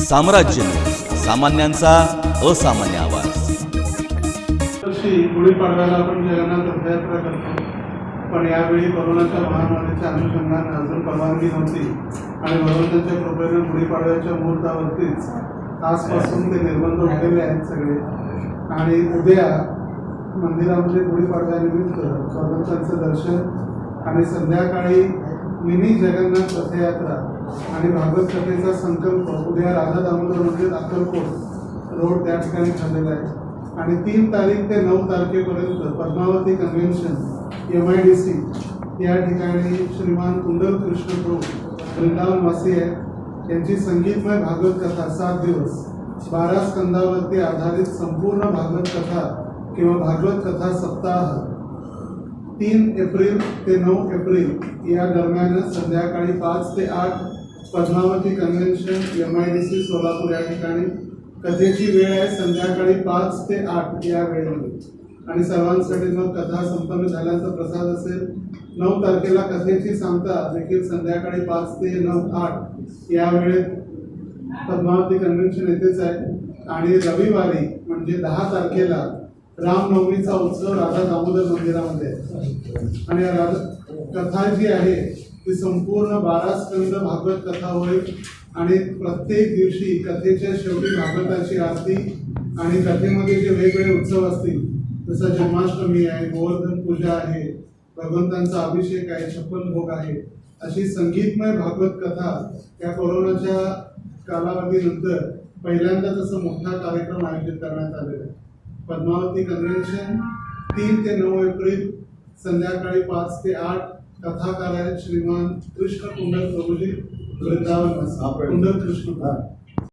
साम्राज्य न्यूज, सामान्यांचा असामान्य आवाज. गुढीपाडव्याला आपण जगन्नाथ रथयात्रा करतो, पण यावेळी कोरोनाच्या महामारीच्या अनुषंगाने अजून परवानगी नव्हती आणि भगवंताच्या कृपेने गुढीपाडव्याच्या मुहूर्तावरतीच आजपासून ते निर्बंध उठलेले आहेत सगळे. आणि उद्या मंदिरामध्ये गुढीपाडव्यानिमित्त भगवंतांचं दर्शन आणि संध्याकाळी मिनी जगन्नाथ रथयात्रा आणि भागवत कथेचा संकल्प उद्या राधा दामोदर मंदिर अक्कलकोट रोड त्या ठिकाणी ठरलेला आहे. आणि 3 तारीख ते 9 तारखेपर्यंत पद्मावती कन्व्हेन्शन MIDC या ठिकाणी श्रीमान कुंडल कृष्ण प्रभू वृंदावनवासी आहेत. यांची संगीतमय भागवत कथा 7 दिवस 12 स्कंदावरती आधारित संपूर्ण भागवत कथा किंवा भागवत कथा सप्ताह 3 एप्रिल ते 9 एप्रिल या दरम्यान संध्याकाळी 5 ते 8 पद्मावती कन्व्हेन्शन MIDC सोलापूर या ठिकाणी. कथेची वेळ आहे संध्याकाळी 5 ते 8 या वेळेमध्ये आणि सर्वांसाठी मग कथा संपन्न झाल्याचा प्रसाद असेल. 9 तारखेला कथेची सांगता देखील संध्याकाळी 5 ते 9-8 या वेळेत पद्मावती कन्व्हेन्शन येथेच आहे. आणि रविवारी म्हणजे 10 तारखेला रामनवमीचा उत्सव राधा दामोदर मंदिरामध्ये आहे. आणि कथा जी आहे ती संपूर्ण 12 स्कंद भागवत कथा होईल आणि प्रत्येक दिवशी कथेच्या शेवटी भागवताची आरती आणि कथेमध्ये जे वेगवेगळे उत्सव असतील जसं जन्माष्टमी आहे, गोवर्धन पूजा आहे, भगवंतांचा अभिषेक आहे, 56 भोग आहे, अशी संगीतमय भागवत कथा या कोरोनाच्या कालावधीनंतर पहिल्यांदाच असं मोठा कार्यक्रम आयोजित करण्यात आलेला आहे. पद्मावती कन्व्हेन्शन 3 ते 9 एप्रिल संध्याकाळी 5 ते 8 कथाकार आहेत श्रीमान कृष्ण कुंडल प्रभूजी वृंदावन कुंडल कृष्ण.